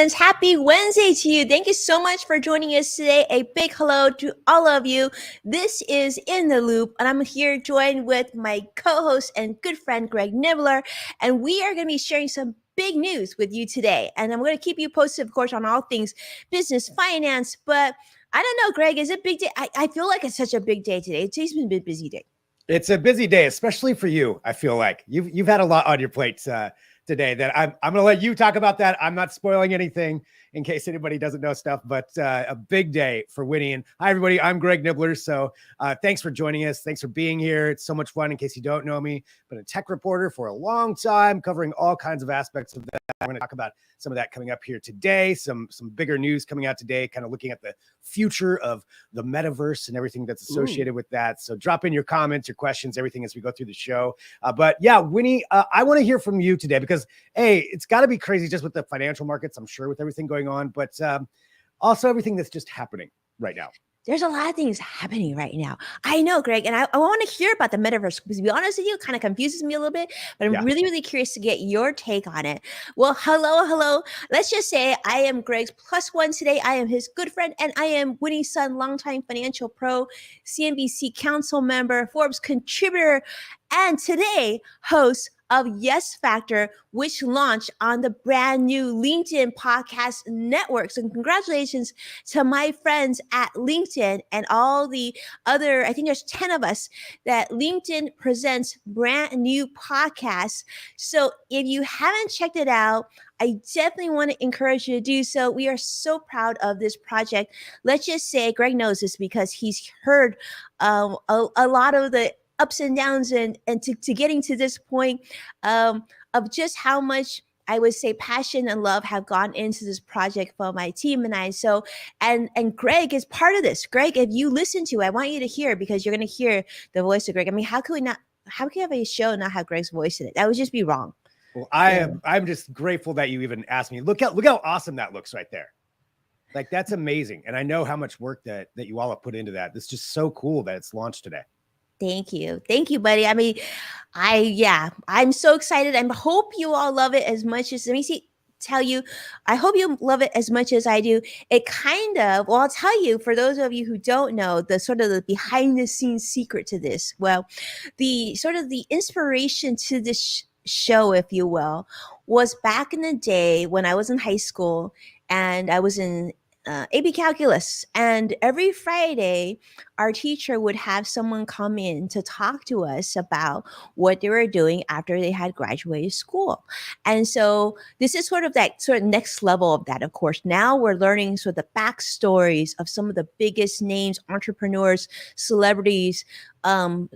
friends. Happy Wednesday to you. Thank you so much for joining us today. A big hello to all of you. This is In the Loop, and I'm here joined with my co-host and good friend, Greg Nibbler, and we are going to be sharing some big news with you today. And I'm going to keep you posted, of course, on all things business, finance, but I don't know, Greg, is it big day? I feel like it's such a big day today. Today's been a busy day. It's a busy day, especially for you. I feel like you've had a lot on your plate today that I'm going to let you talk about that. I'm not spoiling anything in case anybody doesn't know stuff, but a big day for Winnie. And hi, everybody. I'm Greg Nibbler. So thanks for joining us. Thanks for being here. It's so much fun. In case you don't know me, been a tech reporter for a long time, covering all kinds of aspects of that. I'm going to talk about some of that coming up here today. Some bigger news coming out today, kind of looking at the future of the metaverse and everything that's associated with that. So drop in your comments, your questions, everything as we go through the show. But yeah, Winnie, I want to hear from you today because, hey, it's got to be crazy just with the financial markets, I'm sure, with everything going on, but also everything that's just happening right now. There's a lot of things happening right now. I know, Greg, and I want to hear about the metaverse because, to be honest with you, it kind of confuses me a little bit, but I'm really, really curious to get your take on it. Well, hello. Let's just say I am Greg's plus one today. I am his good friend, and I am Winnie's son, longtime financial pro, CNBC council member, Forbes contributor, and today host of Yes Factor, which launched on the brand new LinkedIn podcast network. So congratulations to my friends at LinkedIn and all the other, I think there's 10 of us that LinkedIn presents brand new podcasts. So if you haven't checked it out, I definitely want to encourage you to do so. We are so proud of this project. Let's just say Greg knows this because he's heard a lot of the ups and downs and to getting to this point of just how much I would say passion and love have gone into this project for my team and I. So, and Greg is part of this. Greg, if you listen to, I want you to hear because you're going to hear the voice of Greg. I mean, how can we have a show and not have Greg's voice in it? That would just be wrong. Well, I'm just grateful that you even asked me. Look how awesome that looks right there. Like, that's amazing. And I know how much work that you all have put into that. It's just so cool that it's launched today. Thank you, buddy. I mean, I'm so excited. I hope you all love it as much as, I hope you love it as much as I do. It kind of, well, I'll tell you, for those of you who don't know, the sort of the behind the scenes secret to this, well, the sort of the inspiration to this show, if you will, was back in the day when I was in high school and I was in AP Calculus. And every Friday, our teacher would have someone come in to talk to us about what they were doing after they had graduated school. And so this is sort of that sort of next level of that, of course. Now we're learning sort of the backstories of some of the biggest names, entrepreneurs, celebrities,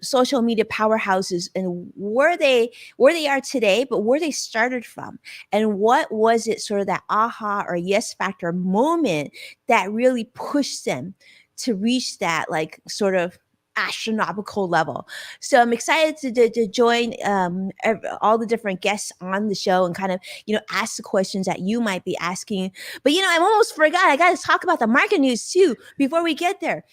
social media powerhouses, and where they are today, but where they started from. And what was it, sort of that aha or yes factor moment that really pushed them to reach that like sort of astronomical level. So I'm excited to join all the different guests on the show and kind of, ask the questions that you might be asking. But, I almost forgot. I got to talk about the market news too before we get there.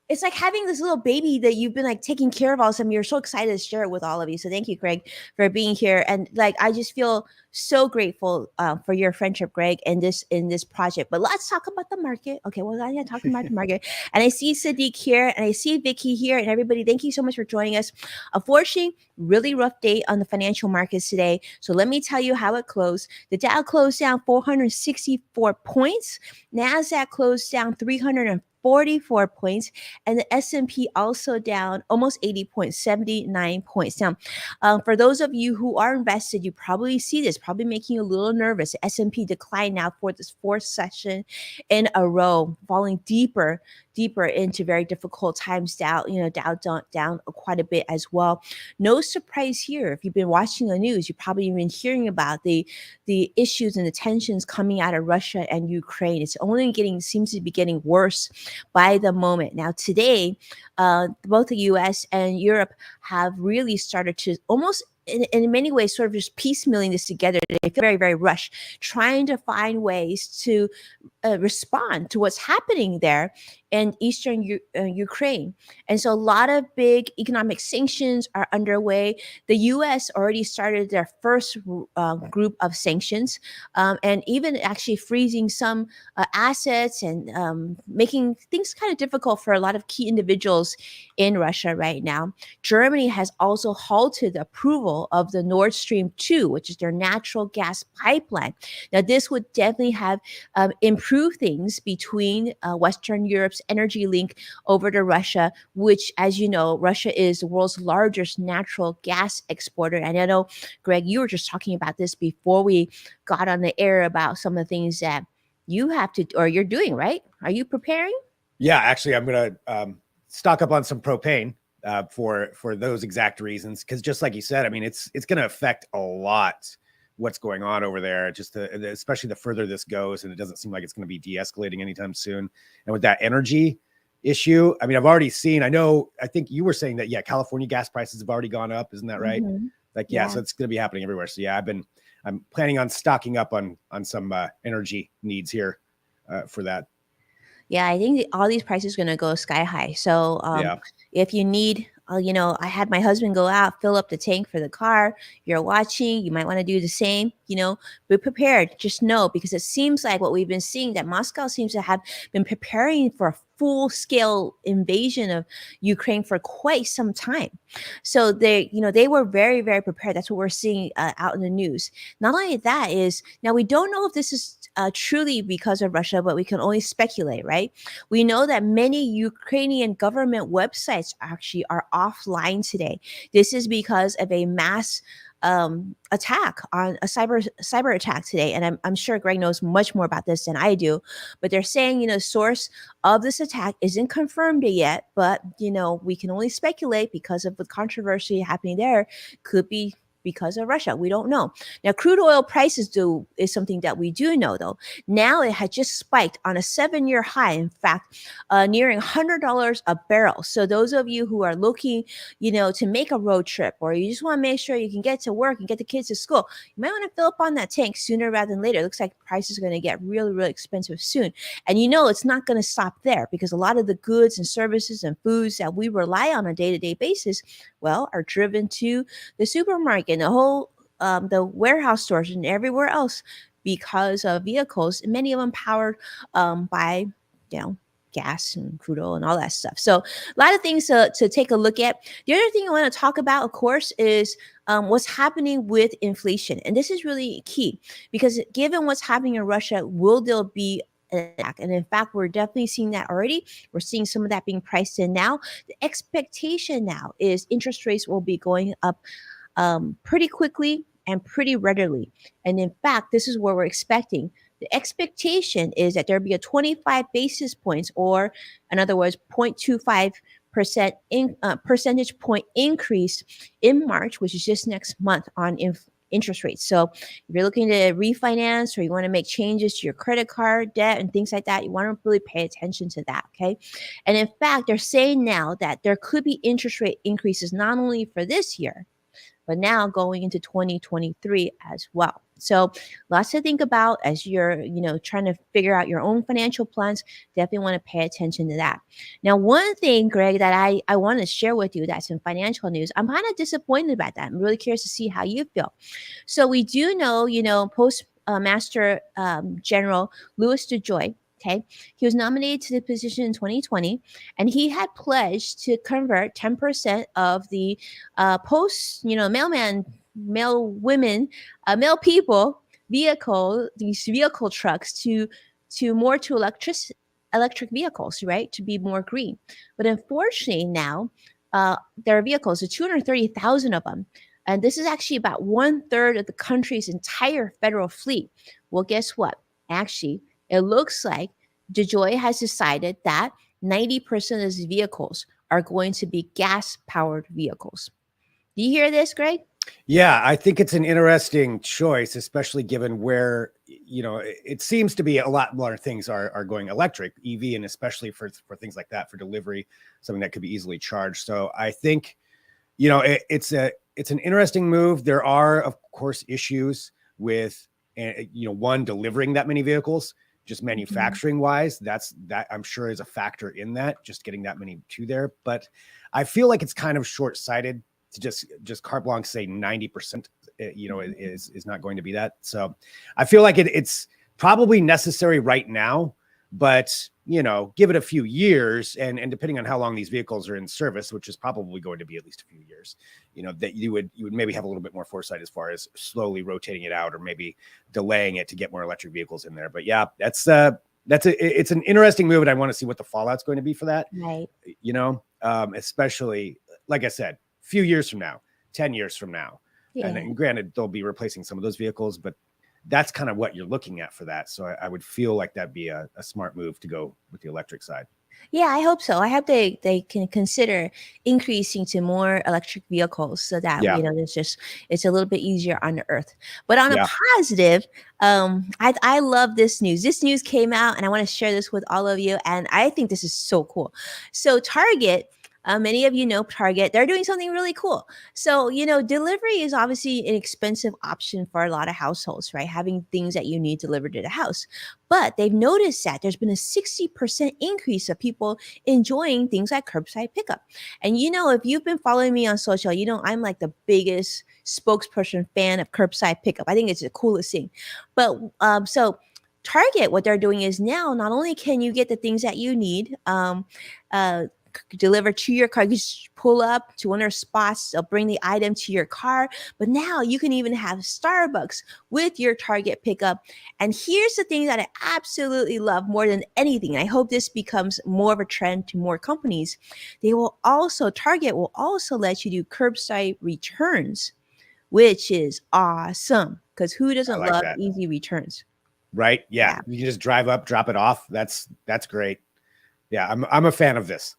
It's like having this little baby that you've been like taking care of all of a sudden. You're so excited to share it with all of you. So thank you, Greg, for being here. And I just feel so grateful for your friendship, Greg, in this project. But let's talk about the market. Okay, well, I'm talking about the market. And I see Sadiq here and I see Vicky here and everybody. Thank you so much for joining us. Unfortunately, really rough day on the financial markets today. So let me tell you how it closed. The Dow closed down 464 points. NASDAQ closed down 344 points, and the S&P also down almost 80 points, 79 points. Now, for those of you who are invested, you probably see this, probably making you a little nervous. The S&P declined now for this fourth session in a row, falling deeper into very difficult times. Dow down quite a bit as well. No surprise here. If you've been watching the news, you've probably been hearing about the issues and the tensions coming out of Russia and Ukraine. It's only seems to be getting worse by the moment. Now, today, both the U.S. and Europe have really started to almost in many ways sort of just piecemealing this together. They feel very, very rushed, trying to find ways to respond to what's happening there in eastern Ukraine. And so a lot of big economic sanctions are underway. The US already started their first group of sanctions, and even actually freezing some assets and making things kind of difficult for a lot of key individuals in Russia right now. Germany has also halted the approval of the Nord Stream 2, which is their natural gas pipeline. Now, this would definitely have improve things between Western Europe's energy link over to Russia, which, as you know, Russia is the world's largest natural gas exporter. And I know, Greg, you were just talking about this before we got on the air about some of the things that you have to, or you're doing, right? Are you preparing? Yeah, actually, I'm gonna stock up on some propane for those exact reasons. Because just like you said, I mean, it's going to affect a lot what's going on over there. Just especially the further this goes, and it doesn't seem like it's going to be de-escalating anytime soon. And with that energy issue, I mean, I've already seen. I think you were saying that California gas prices have already gone up. Isn't that right? Mm-hmm. Like so it's going to be happening everywhere. So I'm planning on stocking up on some energy needs here for that. Yeah, I think all these prices are going to go sky high. So if you need, I had my husband go out, fill up the tank for the car. You're watching, you might want to do the same, be prepared. Just know, because it seems like what we've been seeing, that Moscow seems to have been preparing for a full scale invasion of Ukraine for quite some time. So they were very, very prepared. That's what we're seeing out in the news. Not only that is, now we don't know if this is truly because of Russia, but we can only speculate, right? We know that many Ukrainian government websites actually are offline today. This is because of a mass attack, on a cyber attack today. And I'm sure Greg knows much more about this than I do, but they're saying, source of this attack isn't confirmed yet, but, we can only speculate because of the controversy happening there. Could be because of Russia. We don't know. Now, crude oil prices is something that we do know, though. Now it had just spiked on a 7-year high. In fact, nearing $100 a barrel. So those of you who are looking, to make a road trip, or you just want to make sure you can get to work and get the kids to school, you might want to fill up on that tank sooner rather than later. It looks like prices are going to get really, really expensive soon. And it's not going to stop there, because a lot of the goods and services and foods that we rely on a day-to-day basis, are driven to the supermarket and the whole the warehouse stores and everywhere else, because of vehicles, many of them powered by gas and crude oil and all that stuff. So a lot of things to take a look at. The other thing I want to talk about, of course, is what's happening with inflation. And this is really key, because given what's happening in Russia, will there be an attack? And in fact, we're definitely seeing that already. We're seeing some of that being priced in now. The expectation now is interest rates will be going up pretty quickly and pretty readily. And in fact, this is where we're expecting. The expectation is that there'll be a 25 basis points, or in other words, 0.25% percentage point increase in March, which is just next month, on interest rates. So if you're looking to refinance, or you want to make changes to your credit card debt and things like that, you want to really pay attention to that, okay? And in fact, they're saying now that there could be interest rate increases not only for this year, but now going into 2023 as well. So lots to think about as you're, trying to figure out your own financial plans. Definitely want to pay attention to that. Now, one thing, Greg, that I want to share with you that's in financial news, I'm kind of disappointed about that. I'm really curious to see how you feel. So we do know, Postmaster General Louis DeJoy, okay, he was nominated to the position in 2020, and he had pledged to convert 10% of the male people these vehicle trucks to more to electric vehicles, right? To be more green. But unfortunately now, there are vehicles, 230,000 of them. And this is actually about 1/3 of the country's entire federal fleet. Well, guess what? Actually, it looks like DeJoy has decided that 90% of these vehicles are going to be gas-powered vehicles. Do you hear this, Greg? Yeah, I think it's an interesting choice, especially given where, it seems to be a lot more things are going electric, EV, and especially for things like that, for delivery, something that could be easily charged. So I think, it's it's an interesting move. There are, of course, issues with, one, delivering that many vehicles, just Mhm. manufacturing wise. That I'm sure is a factor in that, just getting that many to there. But I feel like it's kind of short sighted to just carte blanche say 90%, is not going to be that. So I feel like it's probably necessary right now, but give it a few years, and depending on how long these vehicles are in service, which is probably going to be at least a few years, that you would maybe have a little bit more foresight as far as slowly rotating it out, or maybe delaying it to get more electric vehicles in there. But yeah, it's an interesting move, and I want to see what the fallout's going to be for that. Right. Especially, like I said, a few years from now, 10 years from now. And Yeah. then, granted, they'll be replacing some of those vehicles, but that's kind of what you're looking at for that. So I would feel like that'd be a smart move to go with the electric side. Yeah, I hope so. I hope they can consider increasing to more electric vehicles so that Yeah. it's a little bit easier on the earth. But on a Yeah. positive, I love this news. This news came out, and I want to share this with all of you. And I think this is so cool. So Target. Many of you know Target. They're doing something really cool. So, delivery is obviously an expensive option for a lot of households, right? Having things that you need delivered to the house. But they've noticed that there's been a 60% increase of people enjoying things like curbside pickup. And if you've been following me on social, I'm like the biggest spokesperson fan of curbside pickup. I think it's the coolest thing. But so Target, what they're doing is now not only can you get the things that you need, delivered to your car. You just pull up to one of their spots, they'll bring the item to your car. But now you can even have Starbucks with your Target pickup. And here's the thing that I absolutely love more than anything, and I hope this becomes more of a trend to more companies. Target will also let you do curbside returns, which is awesome, because who I doesn't like love that. easy returns? Right. Yeah. Yeah. You can just drive up, drop it off. That's great. Yeah. I'm a fan of this.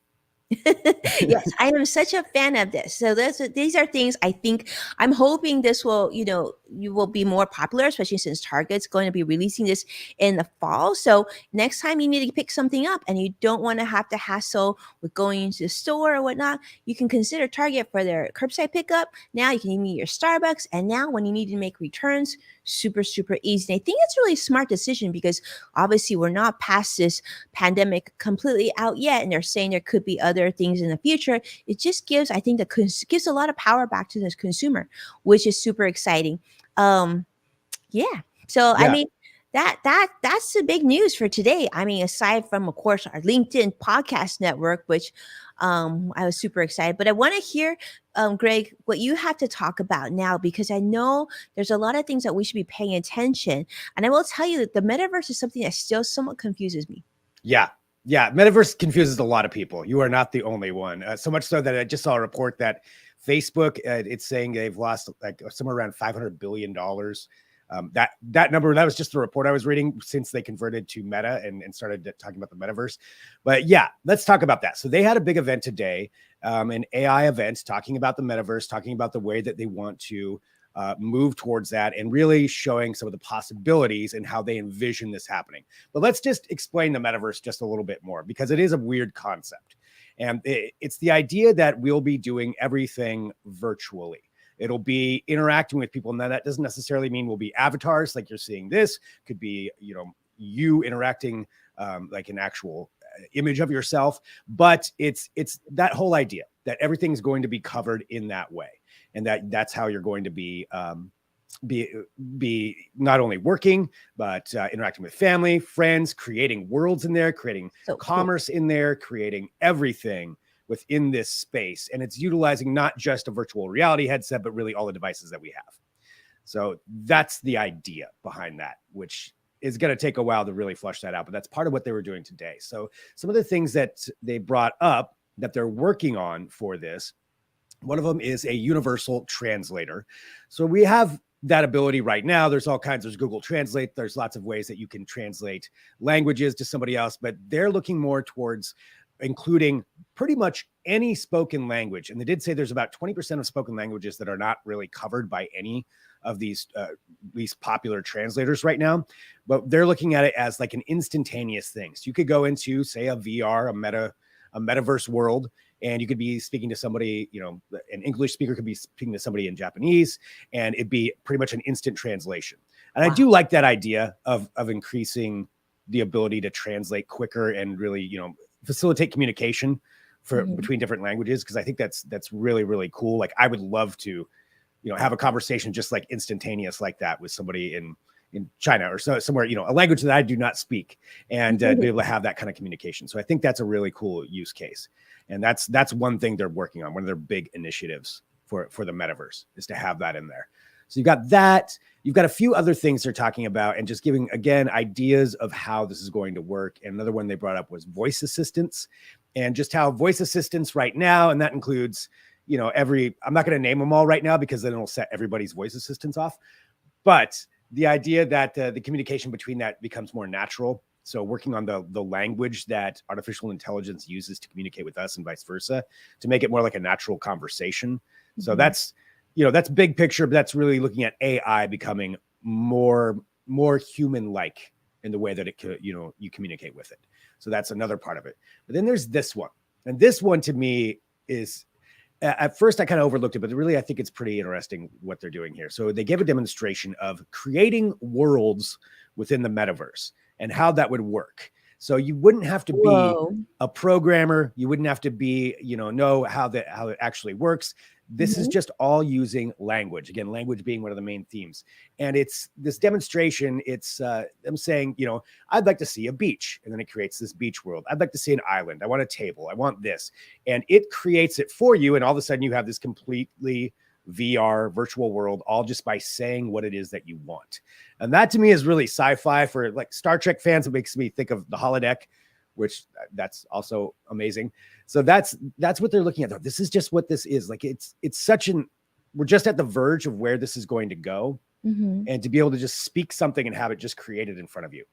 Yes, I am such a fan of this. So these are things I think I'm hoping this will, you will be more popular, especially since Target's going to be releasing this in the fall. So next time you need to pick something up and you don't want to have to hassle with going into the store or whatnot, you can consider Target for their curbside pickup. Now you can even get your Starbucks. And now when you need to make returns, super, super easy. And I think it's really a smart decision because obviously we're not past this pandemic completely out yet, and they're saying there could be other things in the future. It just gives, I think, gives a lot of power back to the consumer, which is super exciting. Yeah. So I Yeah. mean, that's the big news for today. I mean, aside from, of course, our LinkedIn podcast network, which I was super excited. But I want to hear, Greg, what you have to talk about now, because I know there's a lot of things that we should be paying attention. And I will tell you that the metaverse is something that still somewhat confuses me. Yeah. Yeah. Metaverse confuses a lot of people. You are not the only one. So much so that I just saw a report that Facebook, it's saying they've lost like somewhere around $500 billion. That number, that was just the report I was reading since they converted to Meta and started talking about the metaverse. But yeah, let's talk about that. So they had a big event today, an AI event talking about the metaverse, talking about the way that they want to move towards that, and really showing some of the possibilities and how they envision this happening. But let's just explain the metaverse just a little bit more, because it is a weird concept. And it's the idea that we'll be doing everything virtually. It'll be interacting with people. Now, that doesn't necessarily mean we'll be avatars like you're seeing this. Could be, you interacting like an actual image of yourself. But it's that whole idea that everything's going to be covered in that way. And that's how you're going to be not only working, but interacting with family, friends, creating worlds in there, creating commerce in there, creating everything within this space. And it's utilizing not just a virtual reality headset, but really all the devices that we have. So that's the idea behind that, which is going to take a while to really flush that out. But that's part of what they were doing today. So some of the things that they brought up that they're working on for this, one of them is a universal translator. So we have that ability right now. There's all kinds, there's Google Translate. There's lots of ways that you can translate languages to somebody else, but they're looking more towards including pretty much any spoken language. And they did say there's about 20% of spoken languages that are not really covered by any of these least popular translators right now, but they're looking at it as like an instantaneous thing. So you could go into, say, a VR, a meta a metaverse world, and you could be speaking to somebody, an English speaker could be speaking to somebody in Japanese, and it'd be pretty much an instant translation. And I Wow. do like that idea of increasing the ability to translate quicker and really, facilitate communication between different languages, because I think that's really, really cool. Like, I would love to, have a conversation just like instantaneous like that with somebody in China or somewhere, a language that I do not speak, and be able to have that kind of communication. So I think that's a really cool use case. And that's one thing they're working on. One of their big initiatives for the metaverse is to have that in there. So you've got that. You've got a few other things they're talking about, and just giving, again, ideas of how this is going to work. And another one they brought up was voice assistants, and just how voice assistants right now, and that includes, I'm not going to name them all right now because then it'll set everybody's voice assistants off. But the idea that the communication between that becomes more natural. So working on the language that artificial intelligence uses to communicate with us and vice versa, to make it more like a natural conversation. So that's big picture, but that's really looking at AI becoming more human-like in the way that it could, you communicate with it. So that's another part of it. But then there's this one. And this one to me is, at first I kind of overlooked it, but really I think it's pretty interesting what they're doing here. So they gave a demonstration of creating worlds within the metaverse and how that would work. So you wouldn't have to be a programmer. You wouldn't have to be, know how it actually works. This is just all using language. Again, language being one of the main themes. And it's this demonstration. It's them saying, I'd like to see a beach. And then it creates this beach world. I'd like to see an island. I want a table. I want this. And it creates it for you. And all of a sudden you have this completely VR virtual world, all just by saying what it is that you want. And that to me is really sci-fi. For like Star Trek fans, it makes me think of the holodeck, which that's also amazing. So that's what they're looking at. This is just what this is. Like, it's we're just at the verge of where this is going to go. And to be able to just speak something and have it just created in front of you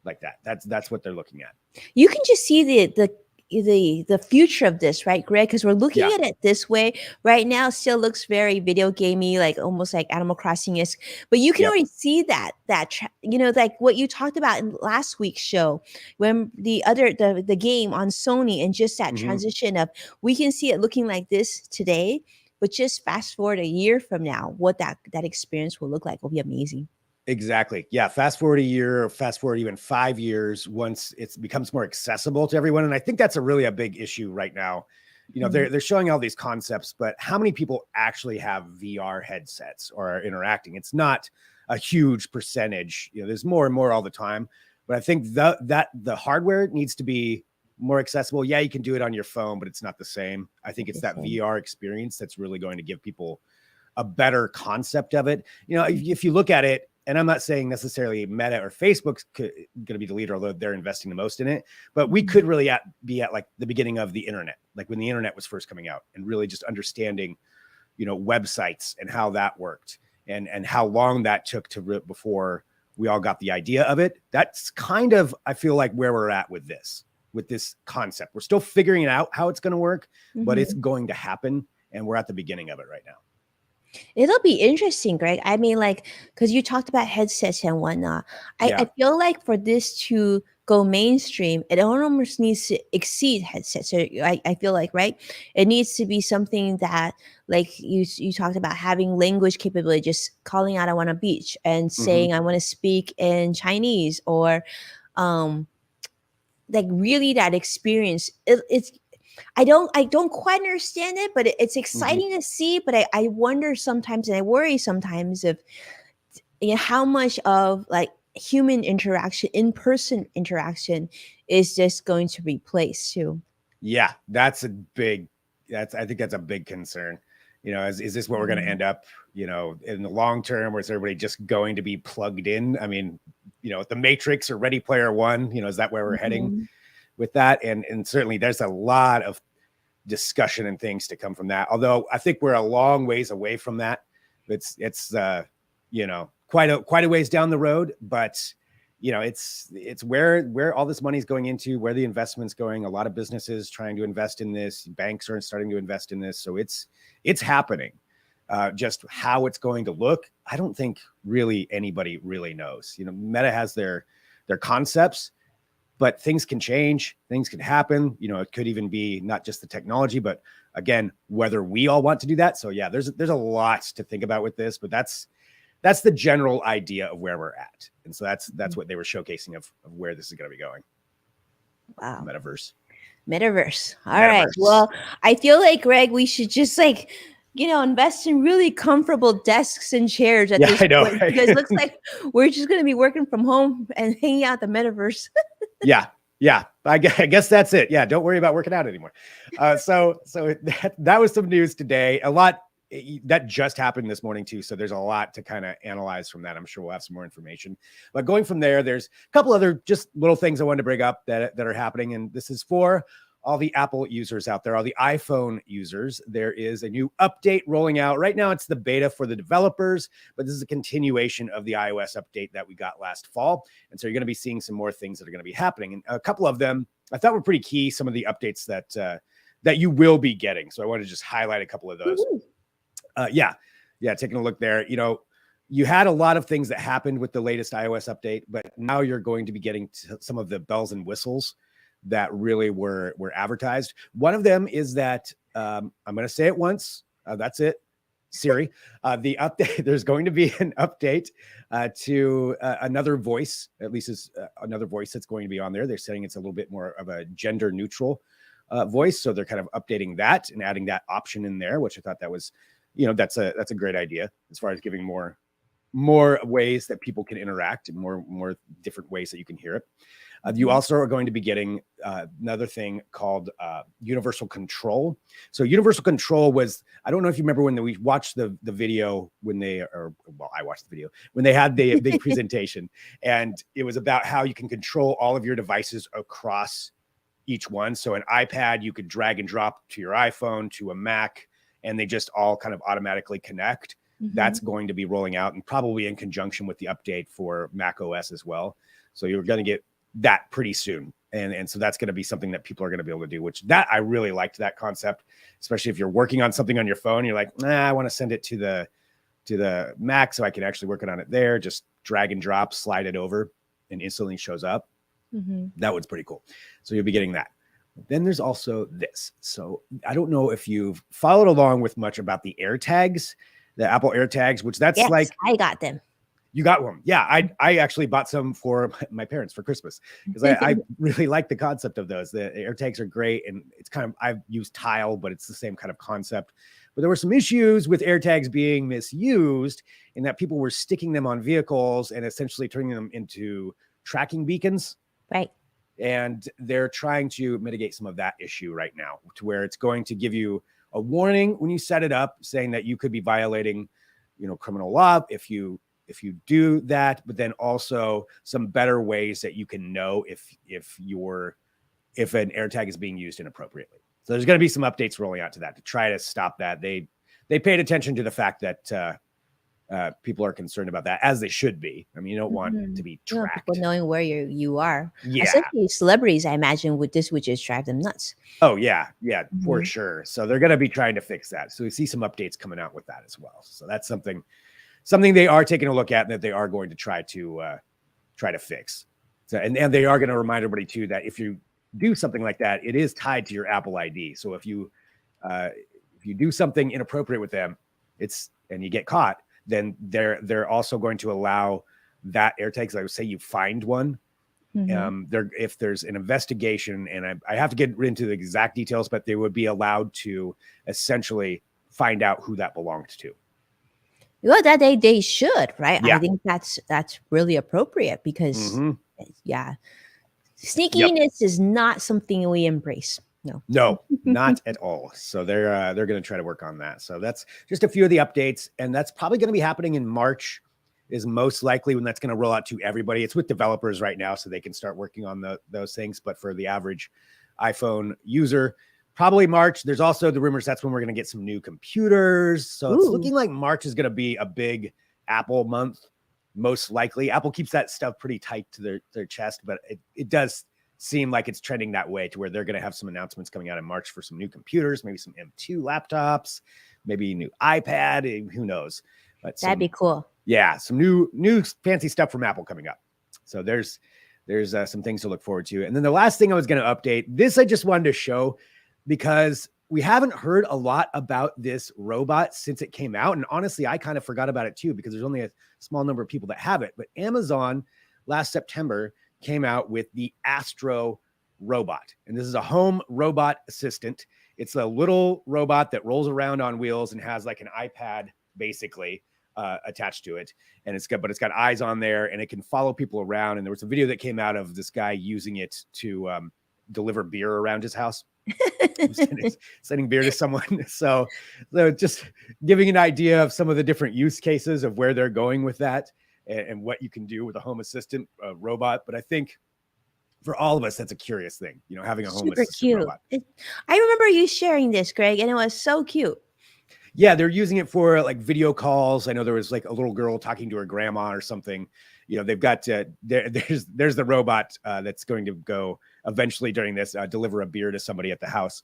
like that. That's what they're looking at. You can just see the future of this, right, Greg? Because we're looking at it this way right now. Still looks very video gamey, like almost like Animal Crossing-esque. But you can already see that like what you talked about in last week's show, when the game on Sony, and just that transition of, we can see it looking like this today, but just fast forward a year from now, what that experience will look like will be amazing. Exactly. Yeah. Fast forward a year, or fast forward even 5 years, once it becomes more accessible to everyone. And I think that's a big issue right now. They're showing all these concepts, but how many people actually have VR headsets or are interacting? It's not a huge percentage. There's more and more all the time. But I think that the hardware needs to be more accessible. Yeah, you can do it on your phone, but it's not the same. I think it's that VR experience that's really going to give people a better concept of it. If you look at it, and I'm not saying necessarily Meta or Facebook's going to be the leader, although they're investing the most in it, but we could really be at like the beginning of the internet, like when the internet was first coming out, and really just understanding, websites and how that worked, and how long that took before we all got the idea of it. That's kind of, I feel like, where we're at with this concept. We're still figuring out how it's going to work, but it's going to happen, and we're at the beginning of it right now. It'll be interesting, Greg. I mean, like, because you talked about headsets and whatnot. I feel like for this to go mainstream, it almost needs to exceed headsets. So I feel like, right? It needs to be something that, like you talked about, having language capability, just calling out, I want a beach, and saying, I want to speak in Chinese, or like really that experience. It's I don't quite understand it, but it's exciting to see. But I wonder sometimes, and I worry sometimes, if how much of like human interaction, in-person interaction, is just going to replace too. Yeah, I think that's a big concern. Is this what we're going to end up, in the long term, or is everybody just going to be plugged in? I mean, the Matrix or Ready Player One, is that where we're heading with that? And certainly there's a lot of discussion and things to come from that. Although I think we're a long ways away from that. It's quite a ways down the road, but it's where all this money is going into, where the investment's going. A lot of businesses trying to invest in this. Banks are starting to invest in this. So it's happening. Just how it's going to look, I don't think really anybody really knows. Meta has their concepts. but things can change, things can happen. It could even be not just the technology, but again, whether we all want to do that. So yeah, there's a lot to think about with this, but that's the general idea of where we're at. And so that's what they were showcasing of where this is going to be going. Wow. Metaverse. All right. Metaverse. Well, I feel like, Greg, we should just invest in really comfortable desks and chairs at this I know, point, right? because it looks like we're just going to be working from home and hanging out the metaverse. Yeah. I guess that's it. Yeah. Don't worry about working out anymore. So that was some news today. A lot that just happened this morning too. So there's a lot to kind of analyze from that. I'm sure we'll have some more information, but going from there, there's a couple other just little things I wanted to bring up that are happening. And this is for all the Apple users out there, all the iPhone users. There is a new update rolling out right now. It's the beta for the developers, but this is a continuation of the iOS update that we got last fall. And so you're going to be seeing some more things that are going to be happening. And a couple of them I thought were pretty key. Some of the updates that you will be getting. So I want to just highlight a couple of those. Taking a look there. You had a lot of things that happened with the latest iOS update, but now you're going to be getting some of the bells and whistles that really were advertised. One of them is that I'm going to say it once. That's it. Siri, the update. There's going to be an update to another voice. At least is another voice that's going to be on there. They're saying it's a little bit more of a gender neutral voice, so they're kind of updating that and adding that option in there, which I thought that was, that's a great idea as far as giving more ways that people can interact and more different ways that you can hear it. You also are going to be getting another thing called universal control. So universal control was, I don't know if you remember when we watched the video I watched the video when they had the big presentation, and it was about how you can control all of your devices across each one. So an iPad, you could drag and drop to your iPhone, to a Mac, and they just all kind of automatically connect. Mm-hmm. That's going to be rolling out, and probably in conjunction with the update for Mac OS as well. So you're going to get that pretty soon. And so that's going to be something that people are going to be able to do, which I really liked that concept, especially if you're working on something on your phone. You're like, I want to send it to the Mac so I can actually work on it there. Just drag and drop, slide it over, and instantly shows up. Mm-hmm. That was pretty cool. So you'll be getting that. Then there's also this. So I don't know if you've followed along with much about the AirTags, the Apple AirTags, which that's like, I got them. You got one. Yeah. I actually bought some for my parents for Christmas because I really like the concept of those. The AirTags are great. And it's kind of, I've used Tile, but it's the same kind of concept. But there were some issues with AirTags being misused in that people were sticking them on vehicles and essentially turning them into tracking beacons. Right. And they're trying to mitigate some of that issue right now, to where it's going to give you a warning when you set it up, saying that you could be violating, criminal law if you do that, but then also some better ways that you can know if an AirTag is being used inappropriately. So there's going to be some updates rolling out to that to try to stop that. They paid attention to the fact that people are concerned about that, as they should be. I mean, you don't want it to be tracked. People knowing where you are. Yeah. Especially celebrities, I imagine, would just drive them nuts. Oh, yeah. Yeah, for sure. So they're going to be trying to fix that. So we see some updates coming out with that as well. So that's something they are taking a look at, and that they are going to try to fix. So, and they are going to remind everybody too, that if you do something like that, it is tied to your Apple ID. So if you do something inappropriate with them, and you get caught, then they're also going to allow that AirTag. I would say you find one. Mm-hmm. If there's an investigation, and I have to get into the exact details, but they would be allowed to essentially find out who that belonged to. Well, that they should, right? Yeah. I think that's really appropriate because, sneakiness is not something we embrace. No, not at all. So they're going to try to work on that. So that's just a few of the updates, and that's probably going to be happening in March. Is most likely when that's going to roll out to everybody. It's with developers right now, so they can start working on those things. But for the average iPhone user, probably March. There's also the rumors that's when we're going to get some new computers. So it's looking like March is going to be a big Apple month, most likely. Apple keeps that stuff pretty tight to their chest, but it does seem like it's trending that way, to where they're going to have some announcements coming out in March for some new computers, maybe some M2 laptops, maybe a new iPad. Who knows? But that'd be cool. Yeah, some new fancy stuff from Apple coming up. So there's there's some things to look forward to. And then the last thing I was going to update, this I just wanted to show because we haven't heard a lot about this robot since it came out. And honestly, I kind of forgot about it too, because there's only a small number of people that have it. But Amazon last September came out with the Astro Robot. And this is a home robot assistant. It's a little robot that rolls around on wheels and has like an iPad basically attached to it. And it's got eyes on there, and it can follow people around. And there was a video that came out of this guy using it to deliver beer around his house. Sending beer to someone. So just giving an idea of some of the different use cases of where they're going with that and what you can do with a home assistant robot. But I think for all of us, that's a curious thing, having a home Super assistant cute. robot. I remember you sharing this, Greg, and it was so cute. Yeah, they're using it for like video calls. I know there was like a little girl talking to her grandma or something. They've got there's the robot that's going to go eventually during this deliver a beer to somebody at the house.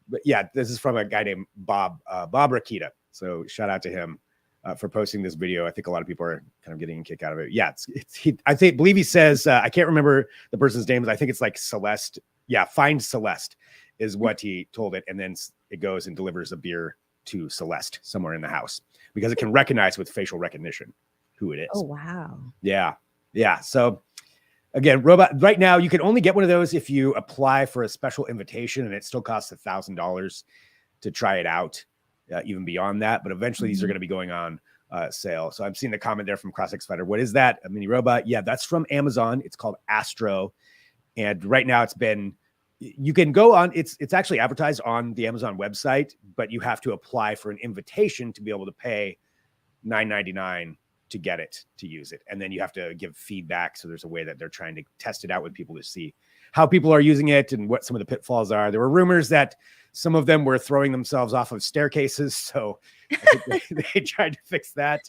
But yeah, this is from a guy named Bob Rakita. So shout out to him for posting this video. I think a lot of people are kind of getting a kick out of it. Yeah, believe he says I can't remember the person's name, but I think it's like Celeste. Yeah, find Celeste is what he told it, and then it goes and delivers a beer to Celeste somewhere in the house because it can recognize with facial recognition who it is. Oh, wow. Yeah. So again, robot right now, you can only get one of those if you apply for a special invitation, and it still costs $1,000 to try it out, even beyond that. But eventually these are going to be going on sale. So I'm seeing the comment there from CrossX Fighter. What is that? A mini robot? Yeah, that's from Amazon. It's called Astro. And right now you can go on, it's actually advertised on the Amazon website, but you have to apply for an invitation to be able to pay $9.99 to get it, to use it. And then you have to give feedback. So there's a way that they're trying to test it out with people to see how people are using it and what some of the pitfalls are. There were rumors that some of them were throwing themselves off of staircases. So I think they tried to fix that.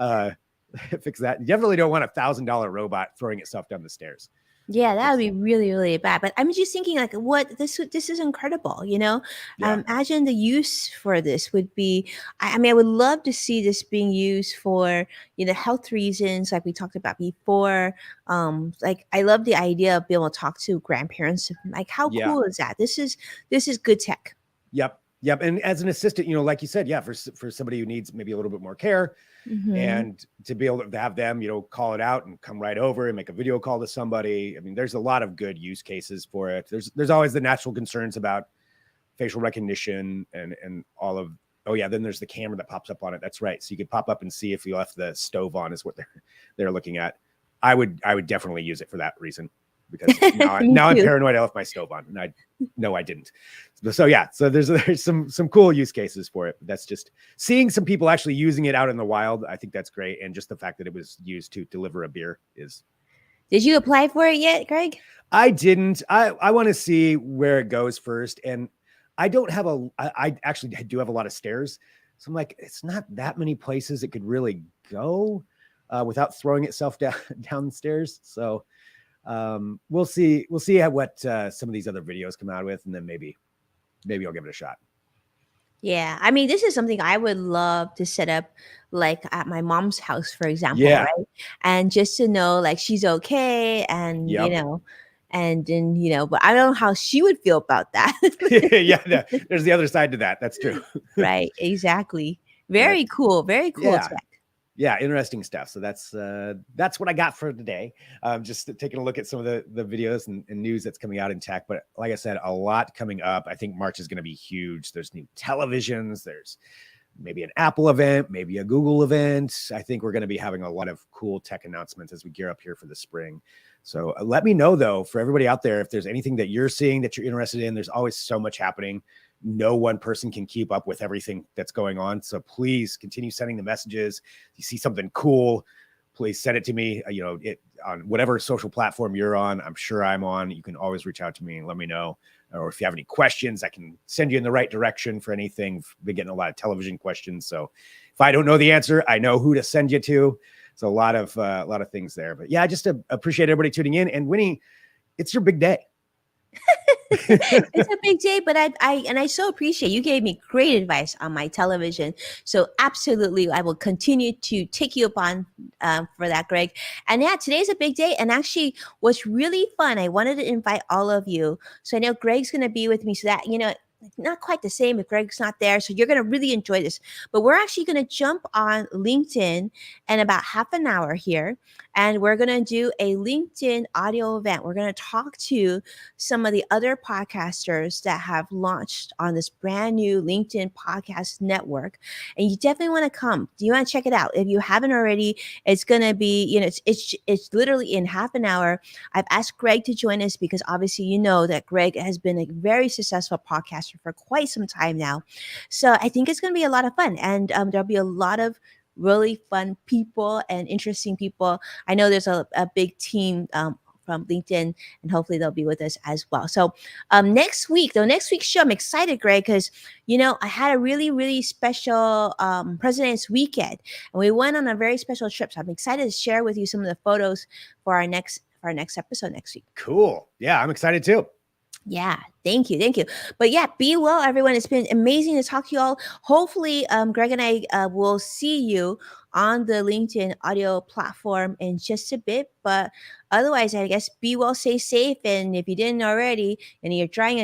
You definitely don't want $1,000 robot throwing itself down the stairs. Yeah, that would be really, really bad. But I'm just thinking, like, this is incredible, Yeah. Imagine the use for this would be. I mean, I would love to see this being used for health reasons, like we talked about before. Like I love the idea of being able to talk to grandparents. Like, how cool is that? This is good tech. Yep. And as an assistant, like you said, for somebody who needs maybe a little bit more care. Mm-hmm. And to be able to have them, call it out and come right over and make a video call to somebody. I mean, there's a lot of good use cases for it. There's always the natural concerns about facial recognition and all of, then there's the camera that pops up on it. That's right. So you could pop up and see if you left the stove on is what they're looking at. I would definitely use it for that reason, because now I'm paranoid I left my stove on, and I didn't. So there's some cool use cases for it. That's just seeing some people actually using it out in the wild. I think that's great. And just the fact that it was used to deliver a beer is. Did you apply for it yet, Greg? I didn't. I want to see where it goes first. And I actually do have a lot of stairs. So I'm like, it's not that many places it could really go without throwing itself down the stairs. So we'll see what some of these other videos come out with, and then maybe I'll give it a shot. Yeah, I mean, this is something I would love to set up, like at my mom's house, for example, Yeah. right? And just to know, like, she's okay, and Yep. and then but I don't know how she would feel about that. Yeah, there's the other side to that. That's true. Right, exactly. Very cool Yeah. tech. Yeah, interesting stuff. So that's what I got for today. Just taking a look at some of the videos and news that's coming out in tech. But like I said, a lot coming up. I think March is going to be huge. There's new televisions. There's maybe an Apple event, maybe a Google event. I think we're going to be having a lot of cool tech announcements as we gear up here for the spring. So let me know, though, for everybody out there, if there's anything that you're seeing that you're interested in. There's always so much happening. No one person can keep up with everything that's going on. So please continue sending the messages. If you see something cool, please send it to me. On whatever social platform you're on. I'm sure I'm on. You can always reach out to me and let me know. Or if you have any questions, I can send you in the right direction for anything. I've been getting a lot of television questions. So if I don't know the answer, I know who to send you to. So a lot of things there. But yeah, I just appreciate everybody tuning in. And Winnie, it's your big day. It's a big day, but I so appreciate you gave me great advice on my television. So absolutely, I will continue to take you up on for that, Greg. And yeah, today's a big day. And actually, what's really fun, I wanted to invite all of you. So I know Greg's going to be with me, so that not quite the same if Greg's not there. So you're going to really enjoy this. But we're actually going to jump on LinkedIn in about half an hour here, and we're going to do a LinkedIn audio event. We're going to talk to some of the other podcasters that have launched on this brand new LinkedIn podcast network. And you definitely want to come. Do you want to check it out? If you haven't already, it's going to be, it's literally in half an hour. I've asked Greg to join us because obviously you know that Greg has been a very successful podcaster for quite some time now. So I think it's going to be a lot of fun. And there'll be a lot of really fun people and interesting people. I know there's a big team from LinkedIn, and hopefully they'll be with us as well. So next week's show, I'm excited, Greg, because I had a really, really special President's Weekend, and we went on a very special trip. So I'm excited to share with you some of the photos for our next episode next week. Cool. Yeah, I'm excited too. Yeah, thank you. But yeah, be well, everyone. It's been amazing to talk to you all. Hopefully, Greg and I will see you on the LinkedIn audio platform in just a bit. But otherwise, I guess be well, stay safe, and if you didn't already, and you drive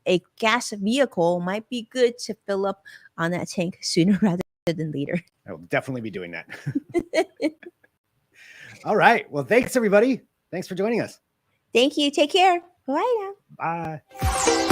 a gas vehicle, might be good to fill up on that tank sooner rather than later. I will definitely be doing that. All right. Well, thanks everybody. Thanks for joining us. Thank you. Take care. Bye now. Bye.